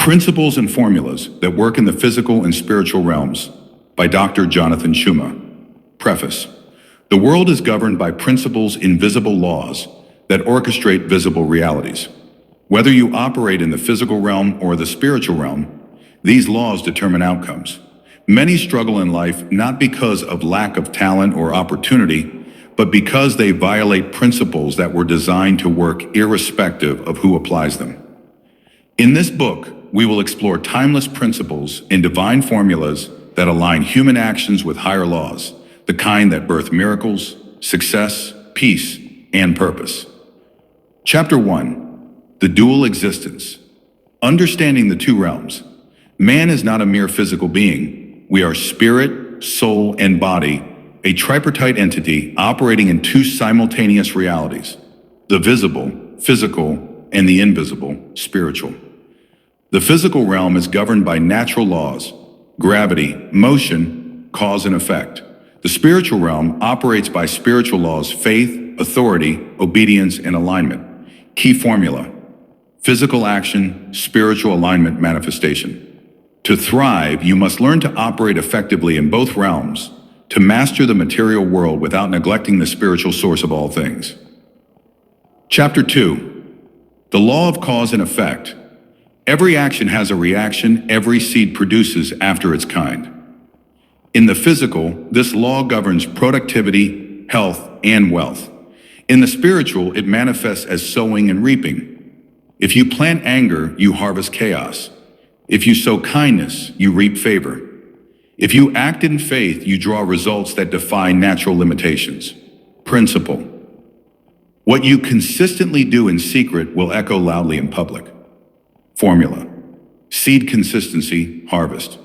Principles and Formulas That Work in the Physical and Spiritual Realms by Dr. Jonathan Schuma. Preface. The world is governed by principles, invisible laws that orchestrate visible realities. Whether you operate in the physical realm or the spiritual realm, these laws determine outcomes. Many struggle in life not because of lack of talent or opportunity, but because they violate principles that were designed to work irrespective of who applies them. In this book, we will explore timeless principles and divine formulas that align human actions with higher laws, the kind that birth miracles, success, peace, and purpose. Chapter 1. The Dual Existence. Understanding the two realms. Man is not a mere physical being. We are spirit, soul, and body, a tripartite entity operating in two simultaneous realities: the visible, physical, and the invisible, spiritual. The physical realm is governed by natural laws: gravity, motion, cause and effect. The spiritual realm operates by spiritual laws: faith, authority, obedience, and alignment. Key formula: physical action, spiritual alignment, manifestation. To thrive, you must learn to operate effectively in both realms, to master the material world without neglecting the spiritual source of all things. Chapter 2. The Law of Cause and Effect. Every action has a reaction every seed produces after its kind. In the physical, this law governs productivity, health, and wealth. In the spiritual, it manifests as sowing and reaping. If you plant anger, you harvest chaos. If you sow kindness, you reap favor. If you act in faith, you draw results that defy natural limitations. Principle. What you consistently do in secret will echo loudly in public. Formula. Seed consistency, harvest.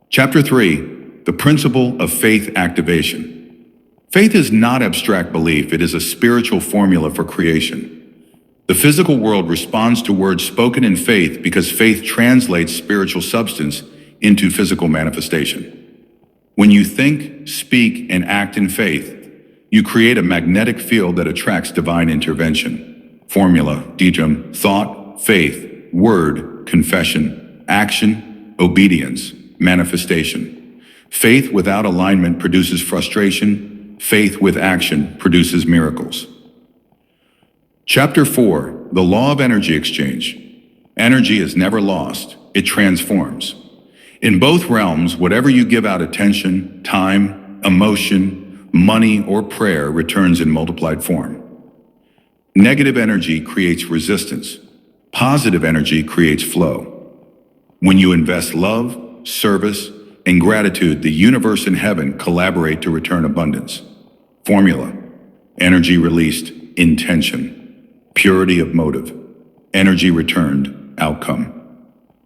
Chapter 3. The Principle of Faith Activation. Faith is not abstract belief, it is a spiritual formula for creation. The physical world responds to words spoken in faith because faith translates spiritual substance into physical manifestation. When you think, speak, and act in faith, you create a magnetic field that attracts divine intervention. Formula, DJM, thought, faith, word, confession, action, obedience, manifestation. Faith without alignment produces frustration. Faith with action produces miracles. Chapter 4. The Law of Energy Exchange. Energy is never lost, it transforms. In both realms, whatever you give out attention, time, emotion, money, or prayer returns in multiplied form. Negative energy creates resistance. Positive energy creates flow. When you invest love, service, and gratitude, the universe and heaven collaborate to return abundance. Formula. Energy released, intention. Purity of motive. Energy returned, outcome.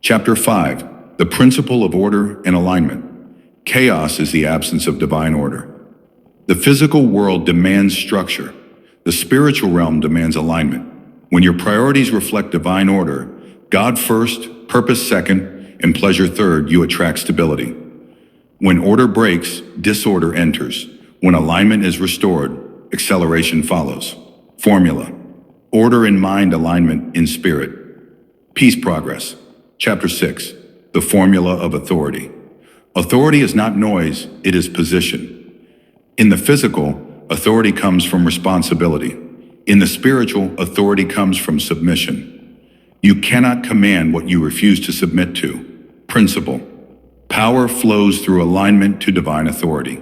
Chapter 5. The Principle of Order and Alignment. Chaos is the absence of divine order. The physical world demands structure. The spiritual realm demands alignment. When your priorities reflect divine order, God first, purpose second, and pleasure third, you attract stability. When order breaks, disorder enters. When alignment is restored, acceleration follows. Formula. Order in mind, alignment in spirit. Peace progress. Chapter 6. The Formula of Authority. Authority is not noise, it is position. In the physical, authority comes from responsibility. In the spiritual, authority comes from submission. You cannot command what you refuse to submit to. Principle. Power flows through alignment to divine authority.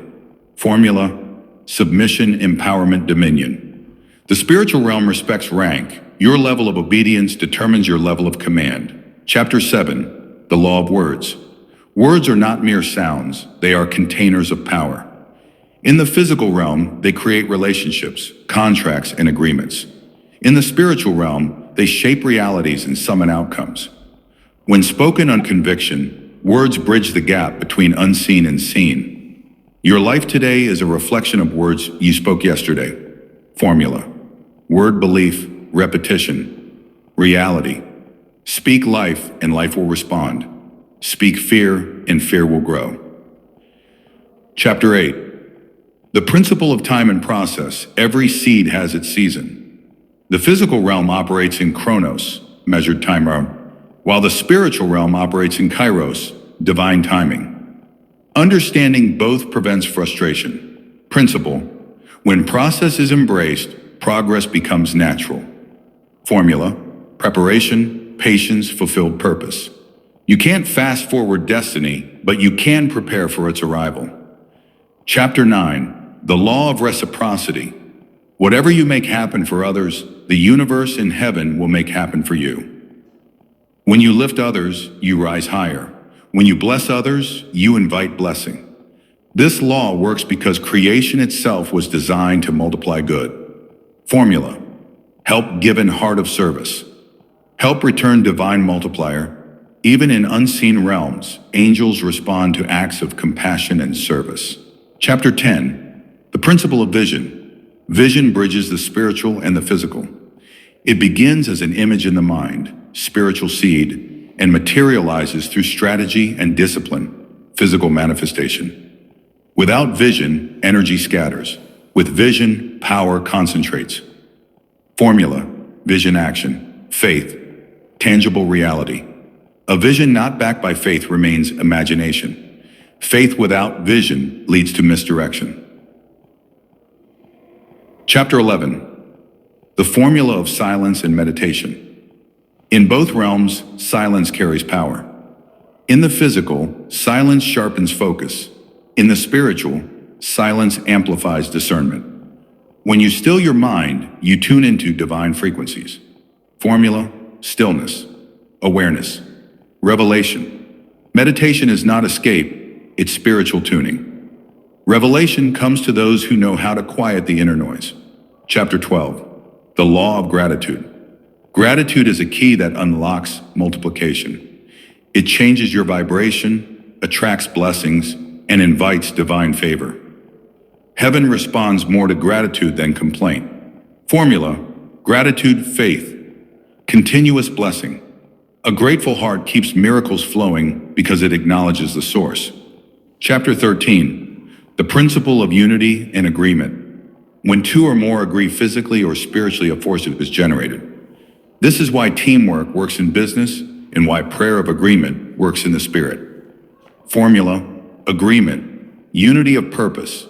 Formula. Submission, empowerment, dominion. The spiritual realm respects rank. Your level of obedience determines your level of command. Chapter 7. The Law of Words. Words are not mere sounds, they are containers of power. In the physical realm, they create relationships, contracts, and agreements. In the spiritual realm, they shape realities and summon outcomes. When spoken on conviction, words bridge the gap between unseen and seen. Your life today is a reflection of words you spoke yesterday. Formula. Word belief, repetition, reality. Speak life and life will respond. Speak fear and fear will grow. Chapter 8. The Principle of Time and Process. Every seed has its season. The physical realm operates in chronos, measured time realm. while the spiritual realm operates in kairos, divine timing. Understanding both prevents frustration. Principle: when process is embraced, progress becomes natural. Formula: preparation, patience, fulfilled purpose. You can't fast forward destiny, but you can prepare for its arrival. Chapter 9: The Law of Reciprocity. Whatever you make happen for others, the universe and heaven will make happen for you. When you lift others, you rise higher. When you bless others, you invite blessing. This law works because creation itself was designed to multiply good. Formula: help given heart of service. Help return divine multiplier. Even in unseen realms, angels respond to acts of compassion and service. Chapter 10: The Principle of Vision. Vision bridges the spiritual and the physical. It begins as an image in the mind, spiritual seed, and materializes through strategy and discipline, physical manifestation. Without vision, energy scatters. With vision, power concentrates. Formula: vision action, faith, tangible reality. A vision not backed by faith remains imagination. Faith without vision leads to misdirection. Chapter 11: The Formula of Silence and Meditation. In both realms, silence carries power. In the physical, silence sharpens focus. In the spiritual, silence amplifies discernment. When you still your mind, you tune into divine frequencies. Formula: stillness, awareness, revelation. Meditation is not escape, it's spiritual tuning. Revelation comes to those who know how to quiet the inner noise. Chapter 12: The Law of Gratitude. Gratitude is a key that unlocks multiplication. It changes your vibration, attracts blessings, and invites divine favor. Heaven responds more to gratitude than complaint. Formula: gratitude, faith, continuous blessing. A grateful heart keeps miracles flowing because it acknowledges the source. Chapter 13: The Principle of Unity and Agreement. When two or more agree physically or spiritually, a force is generated. This is why teamwork works in business and why prayer of agreement works in the spirit. Formula: agreement, unity of purpose,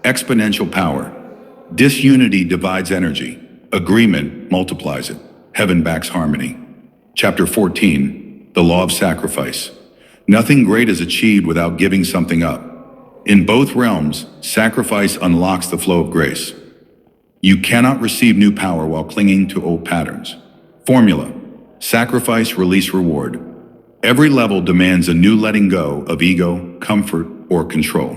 exponential power. Disunity divides energy. Agreement multiplies it. Heaven backs harmony. Chapter 14: The Law of Sacrifice. Nothing great is achieved without giving something up. In both realms, sacrifice unlocks the flow of grace. You cannot receive new power while clinging to old patterns. Formula: sacrifice, release, reward. Every level demands a new letting go of ego, comfort, or control.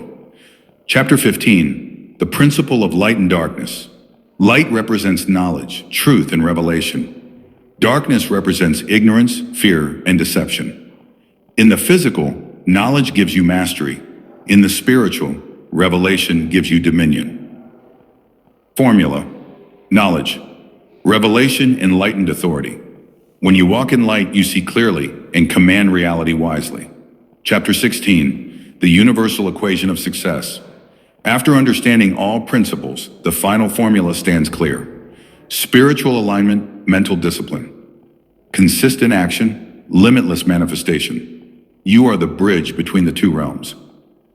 Chapter 15: The Principle of Light and Darkness. Light represents knowledge, truth, and revelation. Darkness represents ignorance, fear, and deception. In the physical, knowledge gives you mastery. In the spiritual, revelation gives you dominion. Formula: knowledge, revelation, enlightened authority. When you walk in light, you see clearly and command reality wisely. Chapter 16: The Universal Equation of Success. After understanding all principles, the final formula stands clear. Spiritual alignment, mental discipline. Consistent action, limitless manifestation. You are the bridge between the two realms.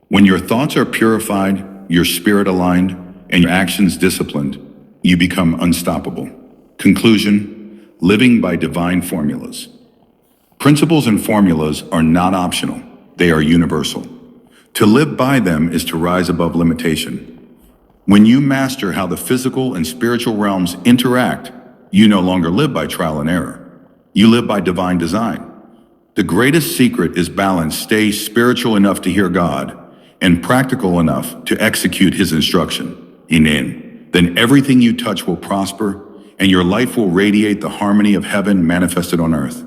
When your thoughts are purified, your spirit aligned, and your actions disciplined, you become unstoppable. Conclusion: living by divine formulas. Principles and formulas are not optional, they are universal. To live by them is to rise above limitation. When you master how the physical and spiritual realms interact, you no longer live by trial and error. You live by divine design. The greatest secret is balance. Stay spiritual enough to hear God and practical enough to execute His instruction. Then everything you touch will prosper and your life will radiate the harmony of heaven manifested on earth.